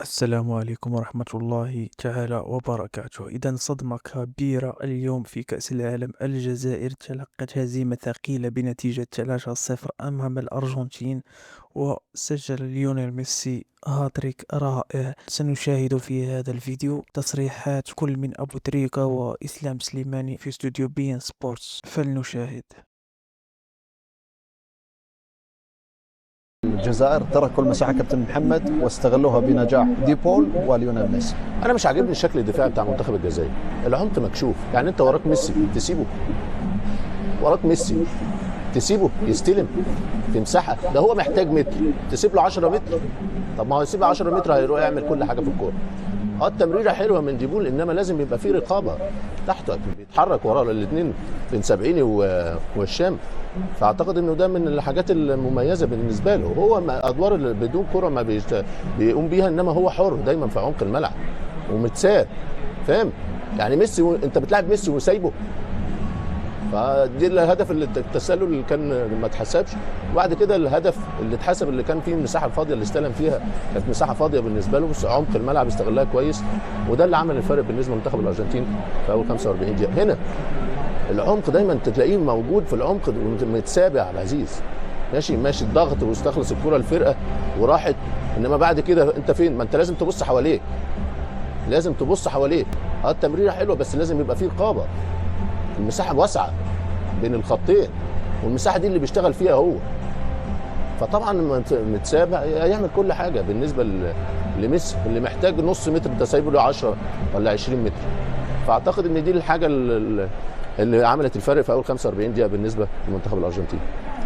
السلام عليكم ورحمة الله تعالى وبركاته. إذا صدمة كبيرة اليوم في كأس العالم. الجزائر تلقت هزيمة ثقيلة بنتيجة 3-0 أمام الأرجنتين، وسجل ليونيل ميسي هاتريك رائع. سنشاهد في هذا الفيديو تصريحات كل من أبو تريكة وإسلام سليماني في استوديو بي إن سبورتس، فلنشاهد. الجزائر تركوا المساحه كابتن محمد واستغلوها بنجاح ديبول وليونيل ميسي. انا مش عاجبني الشكل الدفاعي بتاع منتخب الجزائر. العمق مكشوف، يعني انت وراك ميسي تسيبه؟ وراك ميسي تسيبه يستلم في مساحه؟ ده هو محتاج متر، تسيب له 10 متر؟ طب ما هو يسيب 10 متر هيروح يعمل كل حاجه في الكوره. التمريره حلوه من ديبول، انما لازم يبقى في رقابه تحته، بيتحرك وراه الاثنين بن سبعيني والشام. فاعتقد انه ده من الحاجات المميزه بالنسبه له. هو ادوار اللي بدون كره ما بيقوم بيها، انما هو حر دايما في عمق الملعب ومتساب، فاهم؟ يعني ميسي انت بتلعب ميسي وسايبه، فدي الهدف اللي التسلل اللي كان ما اتحسبش. وبعد كده الهدف اللي اتحسب اللي كان فيه المساحه الفاضيه اللي استلم فيها، كانت مساحه فاضيه بالنسبه له، بس عمق الملعب استغلها كويس، وده اللي عمل الفرق بالنسبه لمنتخب الارجنتين في اول 45 دقيقه. هنا العمق دايما تلاقيه موجود في العمق، متسابع على العزيز، ماشي الضغط واستخلص الكره الفرقه وراحت. انما بعد كده انت فين؟ ما انت لازم تبص حواليك، لازم تبص حواليك. التمريره حلوه بس لازم يبقى فيه رقابه. المساحه واسعه بين الخطين، والمساحه دي اللي بيشتغل فيها هو. فطبعا متساب هيعمل كل حاجه بالنسبه لميسي اللي محتاج نص متر، انت سايبه له 10 ولا 20 متر. فاعتقد ان دي الحاجه اللي عملت الفرق في اول 45 دقيقه بالنسبه لمنتخب الارجنتين.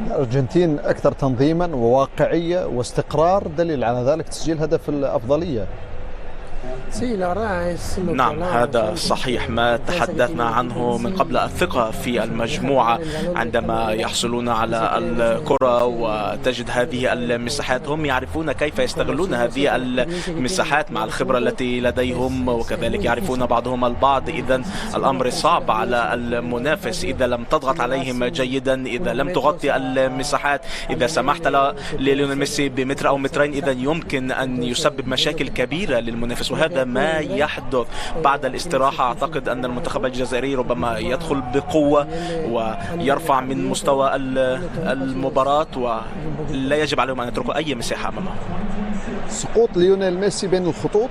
الارجنتين اكثر تنظيما وواقعيه واستقرار، دليل على ذلك تسجيل هدف الافضليه. نعم، هذا صحيح ما تحدثنا عنه من قبل. الثقة في المجموعة عندما يحصلون على الكرة وتجد هذه المساحات، هم يعرفون كيف يستغلون هذه المساحات مع الخبرة التي لديهم، وكذلك يعرفون بعضهم البعض. إذا الأمر صعب على المنافس إذا لم تضغط عليهم جيدا، إذا لم تغطي المساحات، إذا سمحت لليونيل ميسي بمتر أو مترين، إذا يمكن أن يسبب مشاكل كبيرة للمنافس. وهذا ما يحدث بعد الاستراحة. أعتقد أن المنتخب الجزائري ربما يدخل بقوة ويرفع من مستوى المباراة، ولا يجب عليهم أن يتركوا أي مساحة أمامهم. سقوط ليونيل ميسي بين الخطوط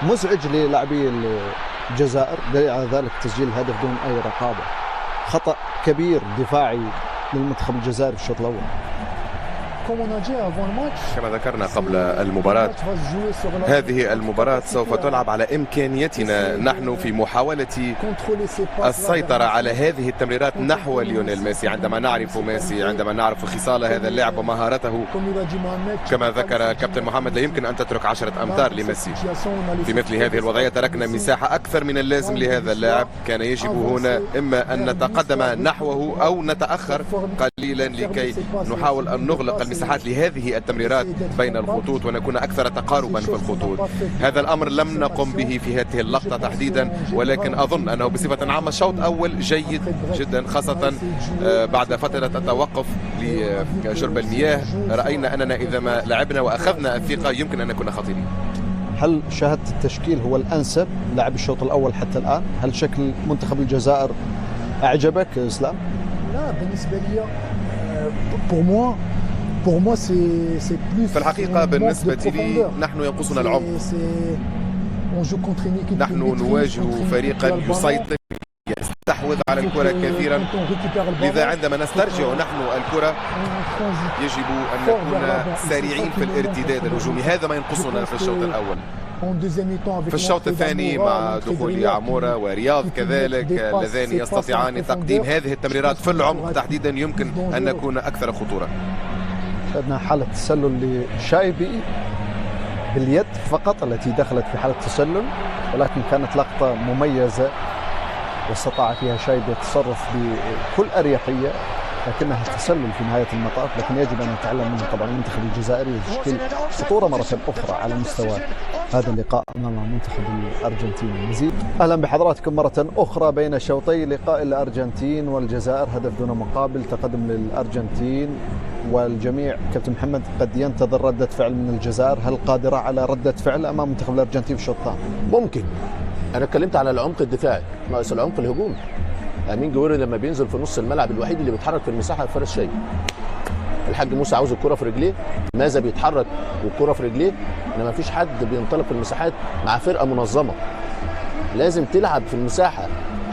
مزعج للاعبي الجزائر، دليل على ذلك تسجيل الهدف دون أي رقابة. خطأ كبير دفاعي للمنتخب الجزائري في الشوط الأول. كما ذكرنا قبل المباراة، هذه المباراة سوف تلعب على إمكانيتنا نحن في محاولة السيطرة على هذه التمريرات نحو ليونيل ميسي. عندما نعرف ميسي، عندما نعرف خصال هذا اللاعب ومهارته، كما ذكر كابتن محمد، لا يمكن أن تترك 10 أمتار لميسي. في مثل هذه الوضعية تركنا مساحة أكثر من اللازم لهذا اللاعب. كان يجب هنا إما أن نتقدم نحوه أو نتأخر قليلا لكي نحاول أن نغلق المساحات لهذه التمريرات بين الخطوط ونكون أكثر تقاربا في الخطوط. هذا الأمر لم نقم به في هذه اللقطة تحديدا، ولكن أظن أنه بصفة عامة شوط أول جيد جدا، خاصة بعد فترة التوقف لشرب المياه. رأينا أننا إذا ما لعبنا وأخذنا الثقة يمكن أن نكون خطيرين. هل شاهدت التشكيل هو الأنسب لعب الشوط الأول حتى الآن؟ هل شكل منتخب الجزائر أعجبك إسلام؟ لا، بالنسبة لي في الحقيقة بالنسبة لي نحن ينقصنا العمق. نحن نواجه فريقا يسيطر، يستحوذ على الكرة كثيرا، لذا عندما نسترجع نحن الكرة يجب أن نكون سريعين في الارتداد الهجومي. هذا ما ينقصنا في الشوط الأول. في الشوط الثاني مع دخول عمورة ورياض كذلك اللذان يستطيعان تقديم هذه التمريرات في العمق تحديدا، يمكن أن نكون أكثر خطورة. شاهدنا حالة تسلل لشايبي باليد فقط التي دخلت في حالة تسلل، ولكن كانت لقطة مميزة واستطاع فيها شايبي التصرف بكل أريحية، لكنها تسلل في نهاية المطاف. لكن يجب أن نتعلم منه طبعا المنتخب الجزائري تشكيل خطورة مرة أخرى على مستوى هذا اللقاء أمام المنتخب الأرجنتيني. نزيد أهلا بحضراتكم مرة أخرى بين شوطي لقاء الأرجنتين والجزائر. هدف دون مقابل، تقدم للأرجنتين والجميع كابتن محمد قد ينتظر ردة فعل من الجزائر، هل قادرة على ردة فعل أمام منتخب الأرجنتين في الشوط الثاني؟ ممكن. انا اتكلمت على العمق الدفاعي، ناقص العمق الهجومي. امين جويري لما بينزل في نص الملعب الوحيد اللي بيتحرك في المساحه فارس شايب. الحاج موسى عاوز الكره في رجليه، ماذا بيتحرك والكره في رجليه، انما مفيش حد بينطلق في المساحات مع فرقه منظمه. لازم تلعب في المساحه،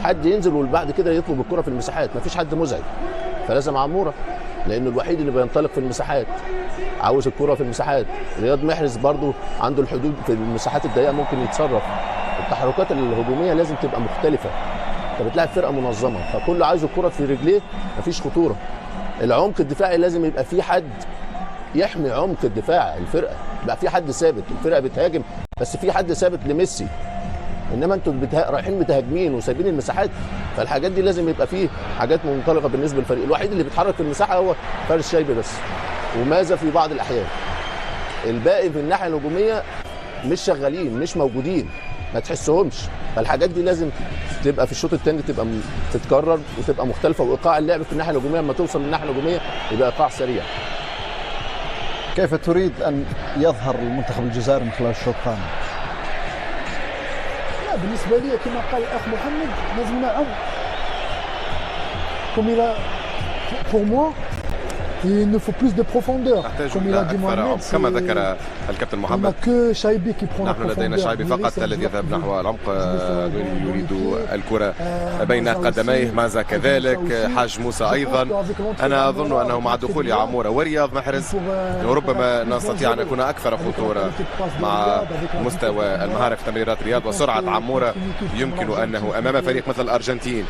حد ينزل وبعد كده يطلب الكره في المساحات، مفيش حد مزعج. فلازم عموره لانه الوحيد اللي بينطلق في المساحات، عاوز الكره في المساحات. رياض محرز برضو عنده الحدود في المساحات الضيقه ممكن يتصرف. التحركات الهجوميه لازم تبقى مختلفه. انت بتلاعب فرقه منظمه، فكله عايز الكره في رجليه، مفيش خطوره. العمق الدفاعي لازم يبقى في حد يحمي عمق الدفاع الفرقه، يبقى في حد ثابت. الفرقه بتهاجم بس في حد ثابت لميسي، انما انتوا رايحين متهاجمين وسايبين المساحات. فالحاجات دي لازم يبقى فيه حاجات منطلقه بالنسبه للفريق. الوحيد اللي بيتحرك في المساحه هو فارس شايبي بس، وماذا في بعض الاحيان. الباقي في الناحيه الهجوميه مش شغالين، مش موجودين، ما تحسهمش. فالحاجات دي لازم تبقى في الشوط الثاني تبقى تتكرر وتبقى مختلفه، وايقاع اللعب في الناحيه الهجوميه لما توصل للناحيه الهجوميه يبقى ايقاع سريع. كيف تريد أن يظهر المنتخب الجزائري من خلال الشوط الثاني؟ لا بالنسبه لي كما قال الاخ محمد لازمنا عمق. كوم الى بور موا il ne faut plus de profondeur. comme il a dit Mohamed, كما ذكر الكابتن محمد، نحن لدينا شايبي فقط الذي يذهب نحو العمق، يريد الكرة بين قدميه، ماذا كذلك حاج موسى أيضا. أنا أظن أنه مع دخول عمورة ورياض محرز ربما نستطيع أن نكون أكثر خطورة مع مستوى المهارة في تمريرات رياض وسرعة عمورة. يمكن أنه أمام فريق مثل الأرجنتين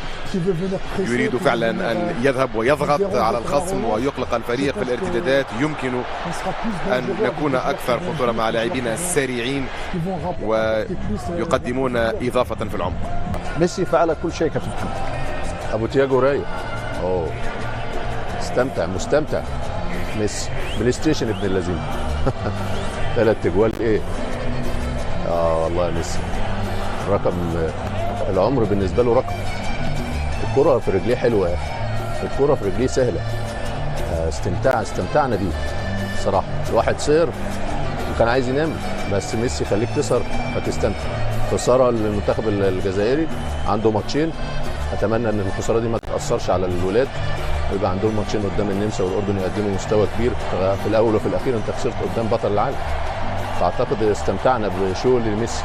يريد فعلا أن يذهب ويضغط على الخصم ويقلق الفريق في الارتدادات، يمكن أن نكون أكثر خطورة مع لاعبين سريعين ويقدمون إضافة في العمق. ميسي فعل كل شيء كابتن محمد. أبو تياجو رايق، مستمتع ميسي. بلاي ستيشن ابن اللذين. 3 أجوال إيه؟ والله ميسي رقم، العمر بالنسبة له رقم. الكرة في رجليه حلوة يا أخي، الكرة في رجليه سهلة. استمتعنا بيه صراحه. الواحد سير وكان عايز ينام، بس ميسي خليك تسهر فتستمتع. خساره للمنتخب الجزائري، عنده ماتشين، اتمنى ان الخساره دي ما تاثرش على الولاد، ويبقى عندهم ماتشين قدام النمسا والاردن يقدموا مستوى كبير. في الاول وفي الاخير انت خسرت قدام بطل العالم، فاعتقد استمتعنا بشو لميسي.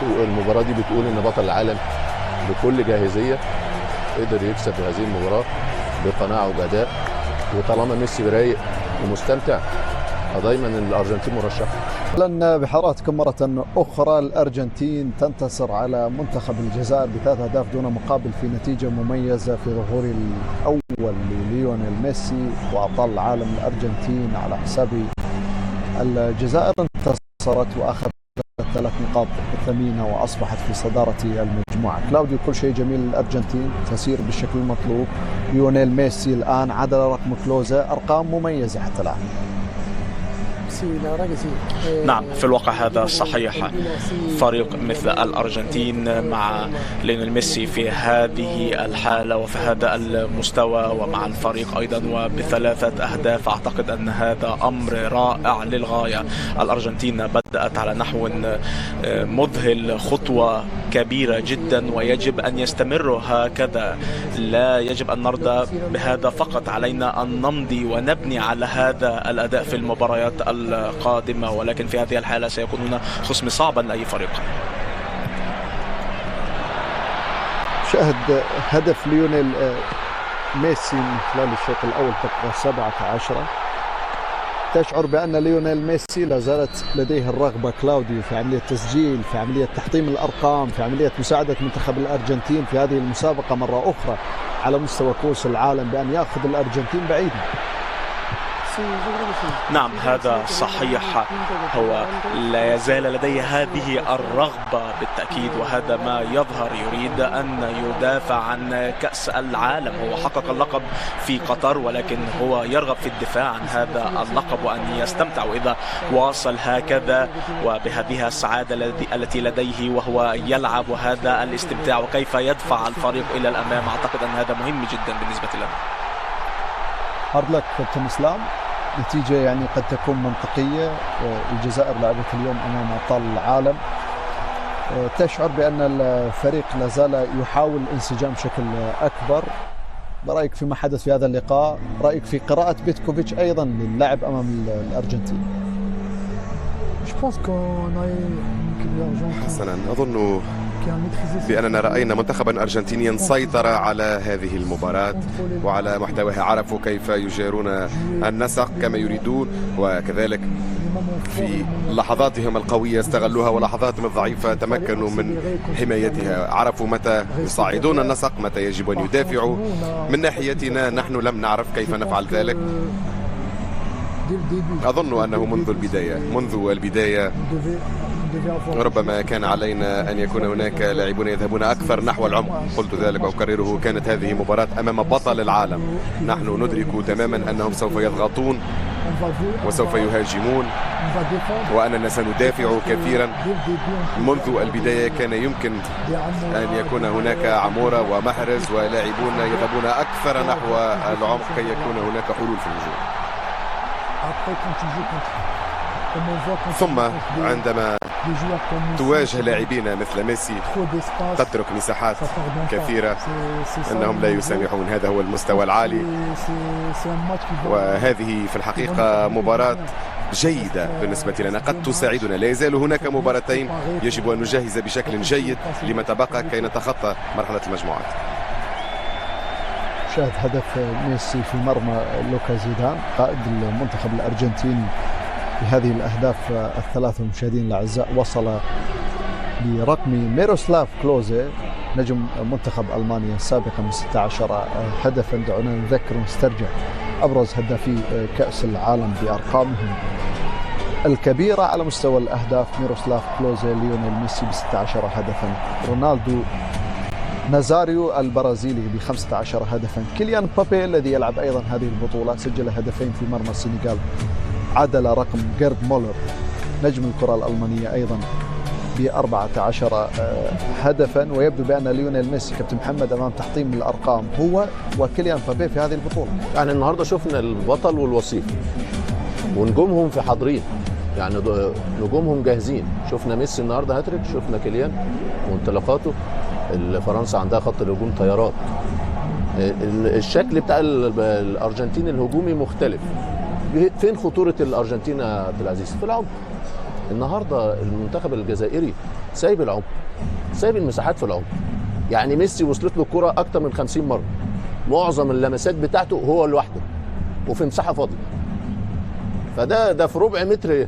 المباراه دي بتقول ان بطل العالم بكل جاهزيه قدر يكسب هذه المباراة بقناعة وبأداء. وطالما ميسي رايق ومستمتع فدايما الأرجنتين مرشحة. لأن بحضراتكم مرة أخرى الأرجنتين تنتصر على منتخب الجزائر ب3 أهداف دون مقابل في نتيجة مميزة في ظهور الأول لليونيل ميسي وأبطال العالم الأرجنتين على حساب الجزائر. انتصرت وأخذت 3 نقاط ثمينة وأصبحت في صدارة المجموعة. كلاوديو، كل شيء جميل للأرجنتين، تسير بالشكل المطلوب. ليونيل ميسي الآن عدل رقم كلوزة، أرقام مميزة حتى الآن. نعم، في الواقع هذا صحيح. فريق مثل الأرجنتين مع ليونيل ميسي في هذه الحالة وفي هذا المستوى ومع الفريق أيضا وب3 أهداف، أعتقد أن هذا أمر رائع للغاية. الأرجنتين بدأت على نحو مذهل، خطوة كبيرة جدا ويجب أن يستمروا هكذا. لا يجب أن نرضى بهذا فقط، علينا أن نمضي ونبني على هذا الأداء في المباريات القادمة، ولكن في هذه الحالة سيكونون خصم صعبا لأي فريق. شاهد هدف ليونيل ميسي من خلال الشوط الأول دقيقة 17. تشعر بأن ليونيل ميسي لا زالت لديه الرغبة كلاوديو في عملية تسجيل، في عملية تحطيم الأرقام، في عملية مساعدة منتخب الأرجنتين في هذه المسابقة مرة أخرى على مستوى كأس العالم، بأن يأخذ الأرجنتين بعيدا. نعم، هذا صحيح. هو لا يزال لديه هذه الرغبة بالتأكيد، وهذا ما يظهر. يريد أن يدافع عن كأس العالم. هو حقق اللقب في قطر، ولكن هو يرغب في الدفاع عن هذا اللقب وأن يستمتع. وإذا واصل هكذا وبهذه السعادة التي لديه وهو يلعب وهذا الاستمتاع وكيف يدفع الفريق إلى الأمام، أعتقد أن هذا مهم جدا بالنسبة لنا. هارد لك كابتن اسلام. نتيجة يعني قد تكون منطقية. الجزائر لعبت اليوم امام ابطال العالم. تشعر بان الفريق لا زال يحاول الانسجام بشكل اكبر. برأيك فيما حدث في هذا اللقاء، رأيك في قراءة بيتكوفيتش ايضا للعب امام الارجنتين؟ حسنا، اظن بأننا رأينا منتخبا أرجنتينيا سيطر على هذه المباراة وعلى محتواها. عرفوا كيف يجارون النسق كما يريدون، وكذلك في لحظاتهم القوية استغلوها ولحظاتهم الضعيفة تمكنوا من حمايتها. عرفوا متى يصعدون النسق، متى يجب أن يدافعوا. من ناحيتنا نحن لم نعرف كيف نفعل ذلك. أظن أنه منذ البداية ربما كان علينا أن يكون هناك لاعبون يذهبون أكثر نحو العمق. قلت ذلك وأكرره، كانت هذه مباراة أمام بطل العالم. نحن ندرك تماما أنهم سوف يضغطون وسوف يهاجمون، وأننا سندافع كثيرا. منذ البداية كان يمكن أن يكون هناك عمورة ومحرز ولاعبون يذهبون أكثر نحو العمق كي يكون هناك حلول في الهجوم. ثم عندما تواجه لاعبين مثل ميسي تترك مساحات كثيرة، أنهم لا يسامحون. هذا هو المستوى العالي، وهذه في الحقيقة مباراة جيدة بالنسبة لنا قد تساعدنا. لا يزال هناك مباراتين يجب أن نجهز بشكل جيد لما تبقى كي نتخطى مرحلة المجموعات. شاهد هدف ميسي في مرمى لوكا زيدان قائد المنتخب الأرجنتيني بهذه الأهداف الثلاثة. المشاهدين الأعزاء، وصل لرقم ميروسلاف كلوزي نجم منتخب ألمانيا سابقا من 16 هدفا. دعونا نذكر ونسترجع أبرز هدافي كأس العالم بأرقامهم الكبيرة على مستوى الأهداف: ميروسلاف كلوزي، ليونيل ميسي ب16 هدفا، رونالدو نازاريو البرازيلي ب15 هدفا، كيليان مبابي الذي يلعب أيضا هذه البطولة سجل هدفين في مرمى السنغال، عدل رقم جيرد مولر نجم الكرة الألمانية أيضا ب14 هدفا. ويبدو بأن ليونيل ميسي كابتن محمد أمام تحطيم الأرقام هو وكيليان مبابي في هذه البطولة. يعني النهارده شفنا البطل والوصيف ونجومهم في حاضرين، يعني نجومهم جاهزين. شفنا ميسي النهارده هاتريك، شفنا كيليان وانطلاقاته. فرنسا عندها خط الهجوم طيارات. الشكل بتاع الأرجنتين الهجومي مختلف. فين خطورة الأرجنتين يا عبد العزيز؟ في العمق. النهارده المنتخب الجزائري سايب العمق، سايب المساحات في العمق. يعني ميسي وصلت له الكرة أكتر من 50 مرة، معظم اللمسات بتاعته هو لوحده وفي مساحة فاضية. فده في ربع متر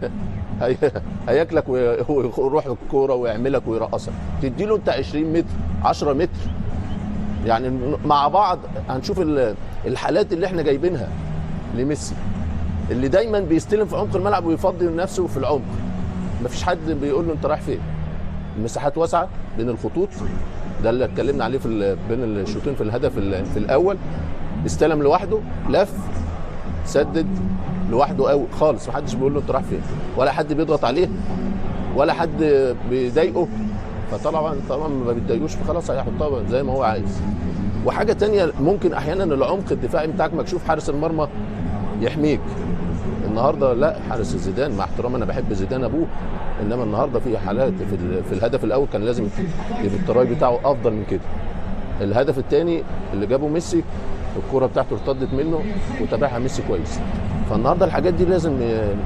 هياكلك ويروح الكوره ويعملك ويرقصك. تديله انت 20 متر 10 متر. يعني مع بعض هنشوف الحالات اللي احنا جايبينها لميسي، اللي دايما بيستلم في عمق الملعب ويفضي نفسه في العمق. مفيش حد بيقول له انت رايح فين. المساحات واسعه بين الخطوط، ده اللي اتكلمنا عليه بين الشوطين في الهدف في الاول. استلم لوحده، لف، سدد لوحده قوي خالص، محدش بيقول له انت رايح فين، ولا حد بيضغط عليه ولا حد بيضايقه. فطبعا ما بيتضايقوش، فخلاص هيحطها زي ما هو عايز. وحاجه تانية، ممكن احيانا العمق الدفاعي بتاعك مكشوف، حارس المرمى يحميك. النهارده لا، حارس زيدان مع احترام انا بحب زيدان ابوه، انما النهارده في حالات في الهدف الاول كان لازم يبقى التراي بتاعه افضل من كده. الهدف الثاني اللي جابه ميسي الكرة بتاعته ارتدت منه وتابعها ميسي كويس. فالنهارده الحاجات دي لازم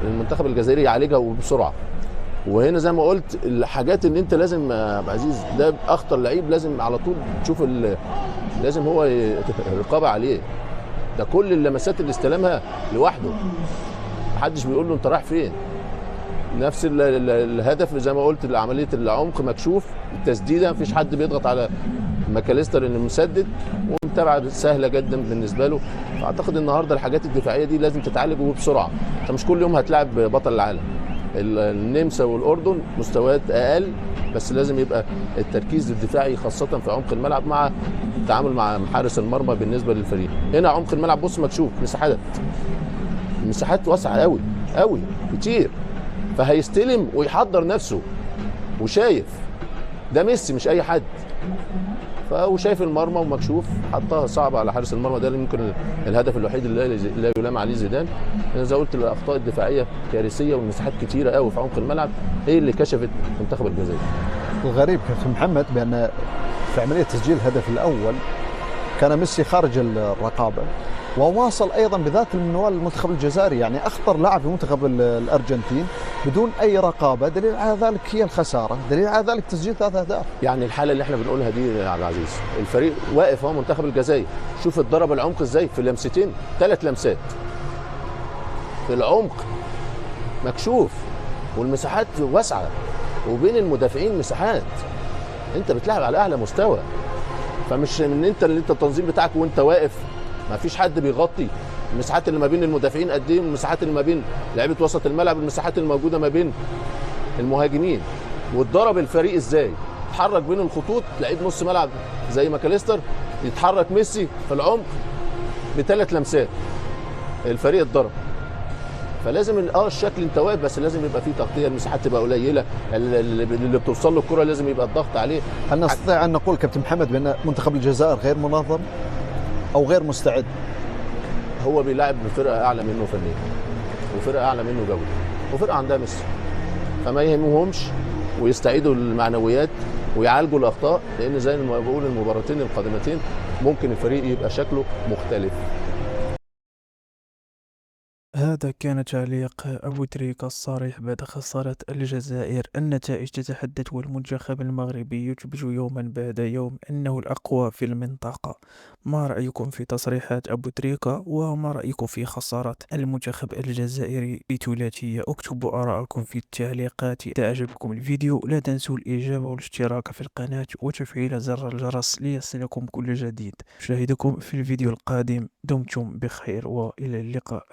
المنتخب الجزائري يعالجها وبسرعه. وهنا زي ما قلت الحاجات اللي انت لازم يا عبد العزيز، ده اخطر لعيب لازم على طول تشوف لازم هو الرقابه عليه. ده كل اللمسات اللي استلمها لوحده، محدش بيقول له انت رايح فين. نفس الهدف زي ما قلت، عمليه العمق مكشوف، التسديده مفيش حد بيضغط على ماكاليستر انه مسدد، ومتابعه سهله جدا بالنسبه له. فاعتقد النهارده الحاجات الدفاعيه دي لازم تتعالج وبسرعه. انت مش كل يوم هتلاعب بطل العالم. النمسا والاردن مستويات اقل، بس لازم يبقى التركيز الدفاعي خاصه في عمق الملعب مع التعامل مع حارس المرمى بالنسبه للفريق. هنا عمق الملعب بص مكشوف، مساحات واسعه قوي قوي كتير، فهيستلم ويحضر نفسه وشايف. ده ميسي مش اي حد. وشايف المرمى ومكشوف، حطها صعبه على حارس المرمى. ده اللي ممكن الهدف الوحيد اللي لا يلام عليه زيدان. انا زي ما قلت الاخطاء الدفاعيه كارثيه والمساحات كتيره قوي في عمق الملعب هي اللي كشفت منتخب الجزائر. الغريب كابتن محمد بأن في عملية تسجيل الهدف الأول كان ميسي خارج الرقابة، وواصل أيضا بذات المنوال المنتخب الجزائري، يعني أخطر لاعب في منتخب الأرجنتين بدون أي رقابة. دليل على ذلك هي الخسارة، دليل على ذلك تسجيل 3 أهداف. يعني الحاله اللي احنا بنقولها دي يا عبد العزيز، الفريق واقف اهو منتخب الجزائر، شوف اتضرب العمق ازاي في لمستين، 3 لمسات في العمق مكشوف والمساحات واسعه وبين المدافعين مساحات. انت بتلعب على اعلى مستوى، فمش ان انت التنظيم بتاعك وانت واقف ما فيش حد بيغطي. المساحات اللي ما بين المدافعين قد ايه، المساحات اللي ما بين لعيبه وسط الملعب، المساحات الموجوده ما بين المهاجمين. واتضرب الفريق ازاي، اتحرك بين الخطوط لعيب نص ملعب زي ماكاليستر، يتحرك ميسي في العمق ب3 لمسات، الفريق اتضرب. فلازم الشكل انت واقف، بس لازم يبقى فيه تغطيه، المساحات تبقى قليله، اللي بتوصل له الكره لازم يبقى الضغط عليه. هل نستطيع أن نقول كابتن محمد بأن منتخب الجزائر غير منظم أو غير مستعد؟ هو بيلعب بفرقه اعلى منه فنيا وفرقه اعلى منه جوده وفرقه عندها ميسي، فما يهمهمش ويستعيدوا المعنويات ويعالجوا الاخطاء، لان زي ما بقول المباراتين القادمتين ممكن الفريق يبقى شكله مختلف. هذا كان تعليق أبو تريكة الصريح بعد خسارة الجزائر. النتائج تتحدث والمنتخب المغربي يثبت يوما بعد يوم أنه الأقوى في المنطقة. ما رأيكم في تصريحات أبو تريكة، وما رأيكم في خسارة المنتخب الجزائري بثلاثية؟ اكتبوا آراءكم في التعليقات. إذا أعجبكم الفيديو لا تنسوا الإعجاب والاشتراك في القناة وتفعيل زر الجرس ليصلكم كل جديد. أشاهدكم في الفيديو القادم، دمتم بخير وإلى اللقاء.